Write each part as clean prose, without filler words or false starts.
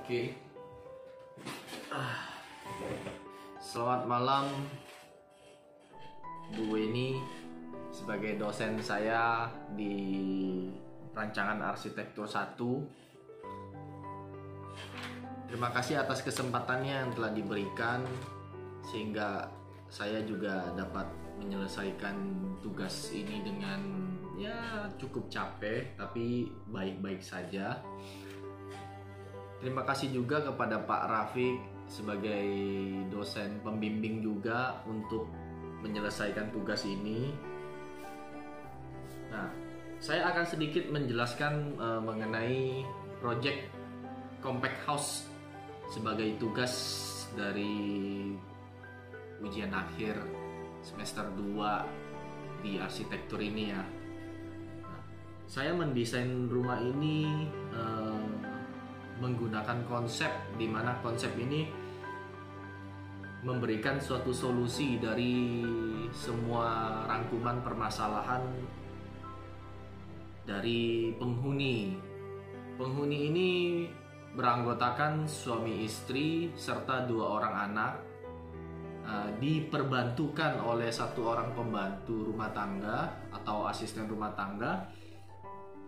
Oke. Selamat malam Bu Weni, sebagai dosen saya di rancangan arsitektur 1. Terima kasih atas kesempatannya yang telah diberikan sehingga saya juga dapat menyelesaikan tugas ini dengan cukup capek tapi baik-baik saja. Terima kasih juga kepada Pak Rafiq sebagai dosen pembimbing juga untuk menyelesaikan tugas ini. Nah, saya akan sedikit menjelaskan mengenai project compact house sebagai tugas dari ujian akhir semester 2 di arsitektur ini ya. Nah, saya mendesain rumah ini menggunakan konsep di mana konsep ini memberikan suatu solusi dari semua rangkuman permasalahan dari penghuni. Penghuni ini beranggotakan suami istri serta 2 orang anak, diperbantukan oleh 1 orang pembantu rumah tangga atau asisten rumah tangga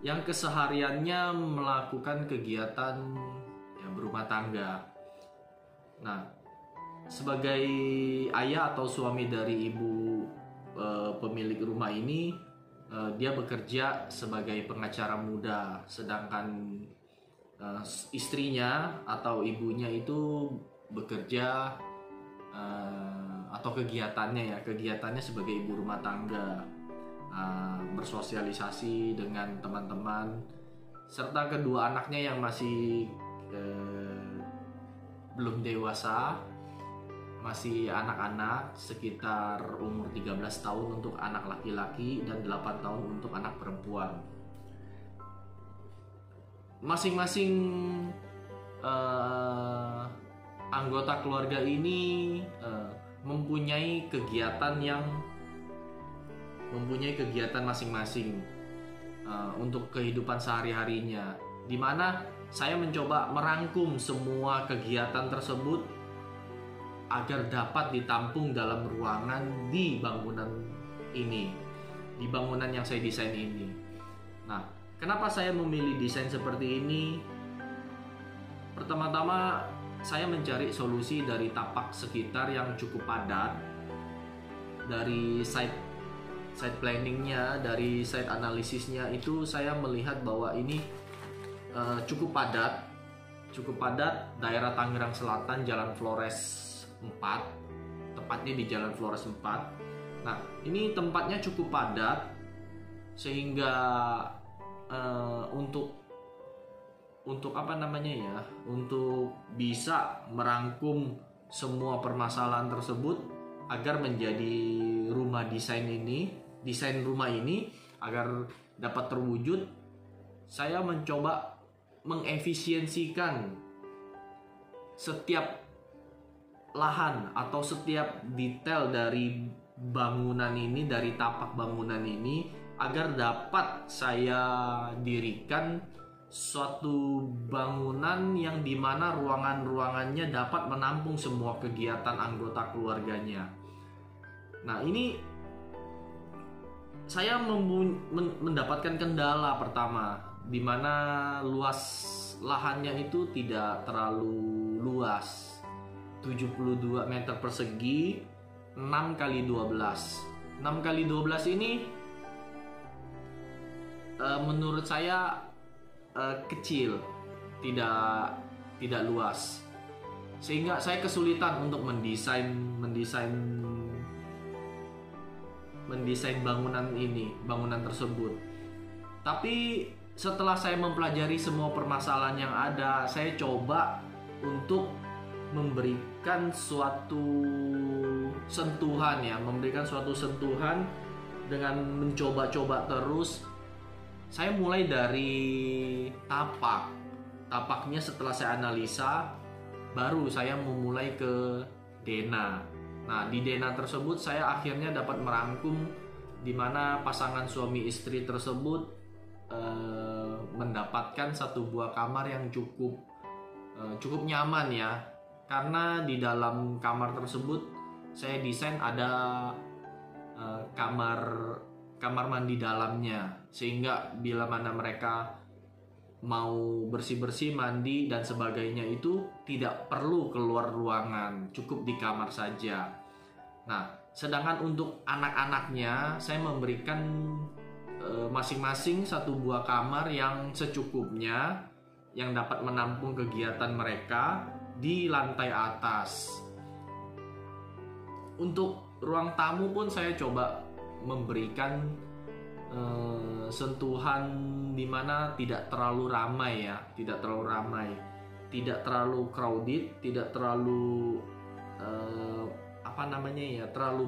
yang kesehariannya melakukan kegiatan berumah tangga. Nah, sebagai ayah atau suami dari ibu pemilik rumah ini, dia bekerja sebagai pengacara muda, sedangkan istrinya atau ibunya itu bekerja atau kegiatannya sebagai ibu rumah tangga, bersosialisasi dengan teman-teman serta kedua anaknya yang masih belum dewasa, masih anak-anak, sekitar umur 13 tahun untuk anak laki-laki dan 8 tahun untuk anak perempuan. Masing-masing anggota keluarga ini mempunyai kegiatan masing-masing untuk kehidupan sehari-harinya, di mana saya mencoba merangkum semua kegiatan tersebut agar dapat ditampung dalam ruangan di bangunan ini, di bangunan yang saya desain ini. Nah, kenapa saya memilih desain seperti ini? Pertama-tama saya mencari solusi dari tapak sekitar yang cukup padat. Dari site planningnya, dari site analisisnya itu saya melihat bahwa ini cukup padat. Daerah Tangerang Selatan, Jalan Flores 4, tepatnya di Jalan Flores 4. Nah, ini tempatnya cukup padat sehingga untuk untuk bisa merangkum semua permasalahan tersebut agar menjadi desain rumah ini agar dapat terwujud, saya mencoba mengefisiensikan setiap lahan atau setiap detail dari bangunan ini, dari tapak bangunan ini, agar dapat saya dirikan suatu bangunan yang dimana ruangan-ruangannya dapat menampung semua kegiatan anggota keluarganya. Nah, ini saya mendapatkan kendala pertama, di mana luas lahannya itu tidak terlalu luas, 72 meter persegi, 6 kali 12. 6 kali 12 ini menurut saya kecil, tidak luas, sehingga saya kesulitan untuk mendesain bangunan tersebut. Tapi setelah saya mempelajari semua permasalahan yang ada, saya coba untuk memberikan suatu sentuhan dengan mencoba-coba terus. Saya mulai dari tapaknya. Setelah saya analisa, baru saya memulai ke dena. Nah, di dena tersebut saya akhirnya dapat merangkum di mana pasangan suami istri tersebut mendapatkan satu buah kamar yang cukup cukup nyaman ya, karena di dalam kamar tersebut saya desain ada kamar mandi dalamnya, sehingga bila mana mereka mau bersih-bersih, mandi dan sebagainya itu tidak perlu keluar ruangan, cukup di kamar saja. Nah, sedangkan untuk anak-anaknya saya memberikan masing-masing satu buah kamar yang secukupnya, yang dapat menampung kegiatan mereka di lantai atas. Untuk ruang tamu pun saya coba memberikan sentuhan dimana tidak terlalu ramai ya, tidak terlalu crowded, tidak terlalu terlalu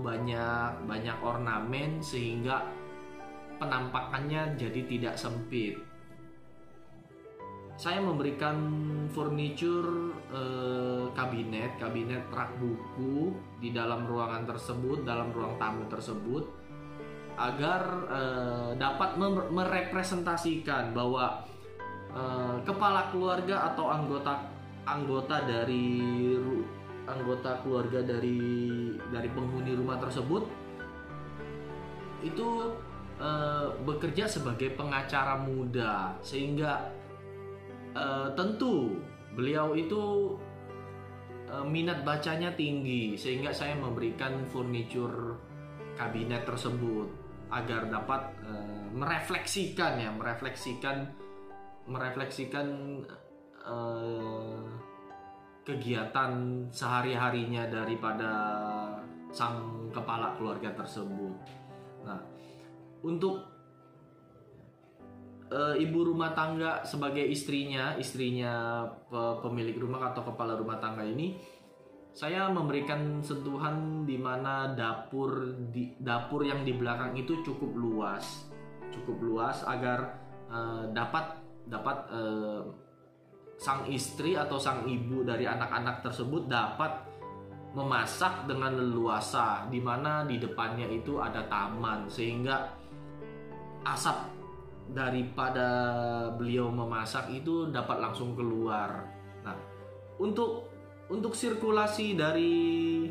banyak ornamen sehingga penampakannya jadi tidak sempit. Saya memberikan furniture kabinet rak buku di dalam ruangan tersebut, dalam ruang tamu tersebut, agar dapat merepresentasikan bahwa kepala keluarga atau anggota keluarga dari penghuni rumah tersebut itu bekerja sebagai pengacara muda, sehingga tentu beliau itu minat bacanya tinggi, sehingga saya memberikan furniture kabinet tersebut agar dapat merefleksikan kegiatan sehari-harinya daripada sang kepala keluarga tersebut. Nah, untuk ibu rumah tangga sebagai istrinya pemilik rumah atau kepala rumah tangga ini, saya memberikan sentuhan di mana dapur yang di belakang itu cukup luas agar dapat sang istri atau sang ibu dari anak-anak tersebut dapat memasak dengan leluasa, di mana di depannya itu ada taman, sehingga asap daripada beliau memasak itu dapat langsung keluar. Nah, untuk sirkulasi dari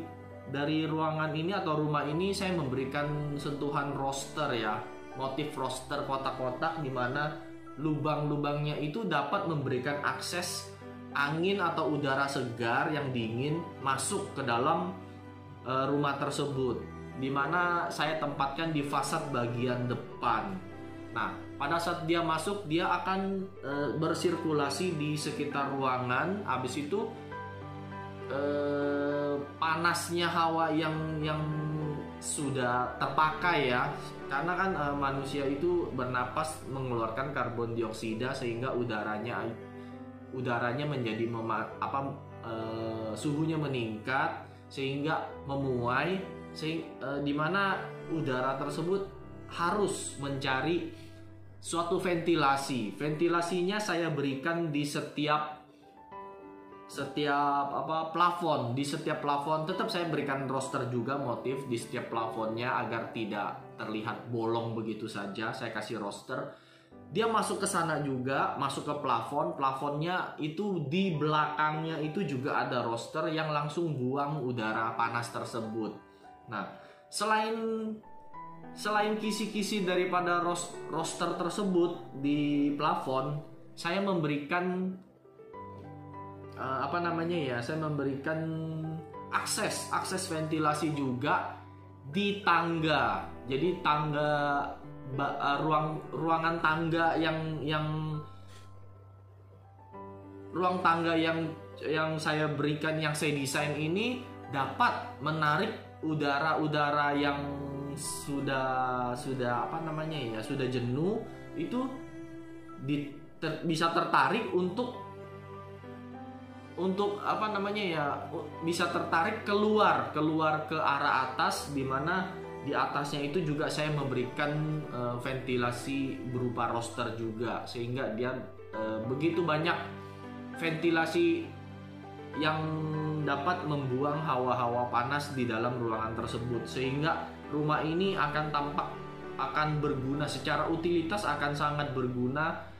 ruangan ini atau rumah ini, saya memberikan sentuhan roster ya, motif roster kotak-kotak, di mana lubang-lubangnya itu dapat memberikan akses angin atau udara segar yang dingin masuk ke dalam rumah tersebut, di mana saya tempatkan di fasad bagian depan. Nah, pada saat dia masuk, dia akan bersirkulasi di sekitar ruangan. Habis itu panasnya hawa yang sudah terpakai ya, karena kan manusia itu bernapas mengeluarkan karbon dioksida, sehingga udaranya menjadi suhunya meningkat, sehingga memuai, di mana udara tersebut harus mencari suatu ventilasinya saya berikan di setiap plafon. Di setiap plafon tetap saya berikan roster juga, motif di setiap plafonnya agar tidak terlihat bolong begitu saja. Saya kasih roster. Dia masuk ke sana juga, masuk ke plafonnya itu di belakangnya itu juga ada roster yang langsung buang udara panas tersebut. Nah, selain kisi-kisi daripada roster tersebut di plafon, saya memberikan saya memberikan akses ventilasi juga di tangga. Jadi ruangan tangga yang saya berikan, yang saya desain ini dapat menarik udara yang sudah jenuh itu bisa tertarik untuk bisa tertarik keluar ke arah atas, di mana di atasnya itu juga saya memberikan ventilasi berupa roster juga, sehingga dia begitu banyak ventilasi yang dapat membuang hawa-hawa panas di dalam ruangan tersebut, sehingga rumah ini akan berguna secara utilitas, akan sangat berguna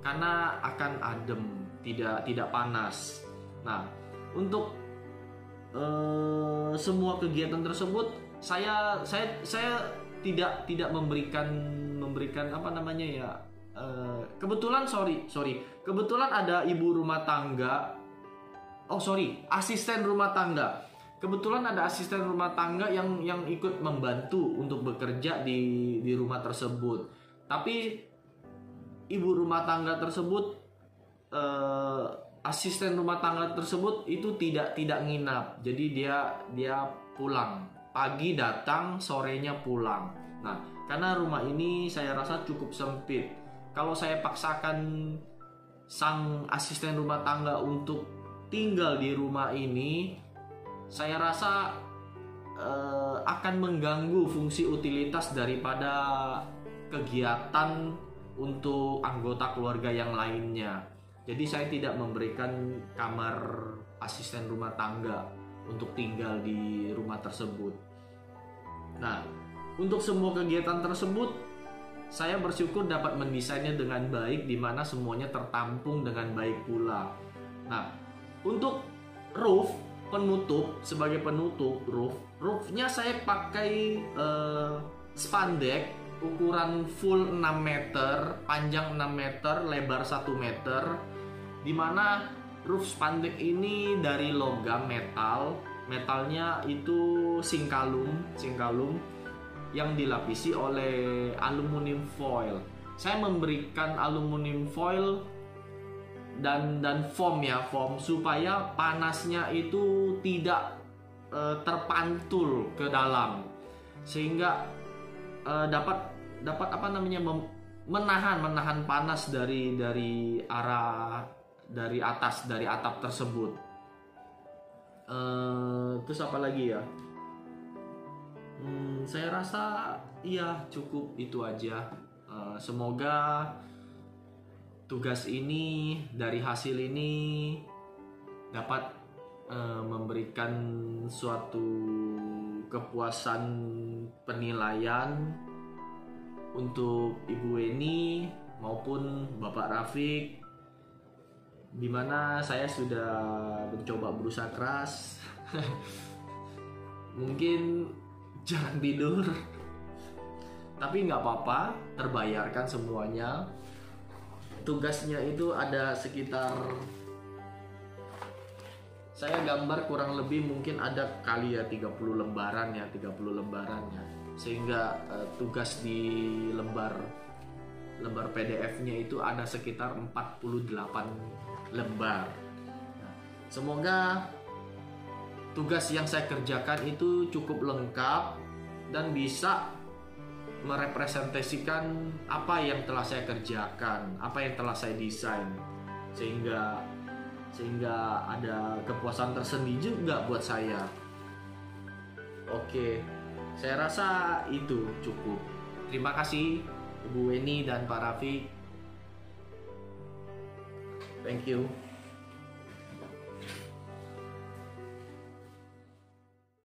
karena akan adem. tidak panas. Nah, untuk semua kegiatan tersebut saya tidak memberikan apa namanya ya, kebetulan ada ibu rumah tangga, asisten rumah tangga. Kebetulan ada asisten rumah tangga yang ikut membantu untuk bekerja di rumah tersebut. Tapi ibu rumah tangga tersebut, asisten rumah tangga tersebut itu tidak nginap. Jadi dia pulang. Pagi datang, sorenya pulang. Nah, karena rumah ini saya rasa cukup sempit. Kalau saya paksakan sang asisten rumah tangga untuk tinggal di rumah ini, saya rasa akan mengganggu fungsi utilitas daripada kegiatan untuk anggota keluarga yang lainnya. Jadi saya tidak memberikan kamar asisten rumah tangga untuk tinggal di rumah tersebut. Nah, untuk semua kegiatan tersebut saya bersyukur dapat mendesainnya dengan baik, di mana semuanya tertampung dengan baik pula. Nah, untuk roof sebagai penutup roofnya saya pakai spandek ukuran full 6 meter, panjang 6 meter, lebar 1 meter, dimana roof spandek ini dari logam metalnya itu singkalum yang dilapisi oleh aluminium foil. Saya memberikan aluminium foil dan foam supaya panasnya itu tidak terpantul ke dalam, sehingga dapat apa namanya menahan panas dari atap tersebut. Terus apa lagi ya? Saya rasa iya cukup itu aja. Semoga tugas ini, dari hasil ini dapat memberikan suatu kepuasan penilaian untuk Ibu Weni maupun Bapak Rafiq, dimana saya sudah mencoba berusaha keras. Mungkin jarang tidur, tapi nggak apa-apa, terbayarkan semuanya. Tugasnya itu ada sekitar, saya gambar kurang lebih mungkin ada kali ya 30 lembaran ya, sehingga tugas di lembar PDF-nya itu ada sekitar 48 lembar. Nah, semoga tugas yang saya kerjakan itu cukup lengkap dan bisa merepresentasikan apa yang telah saya kerjakan, apa yang telah saya desain, sehingga ada kepuasan tersendiri juga buat saya. Oke, saya rasa itu cukup. Terima kasih Ibu Weni dan Pak Rafiq. Thank you.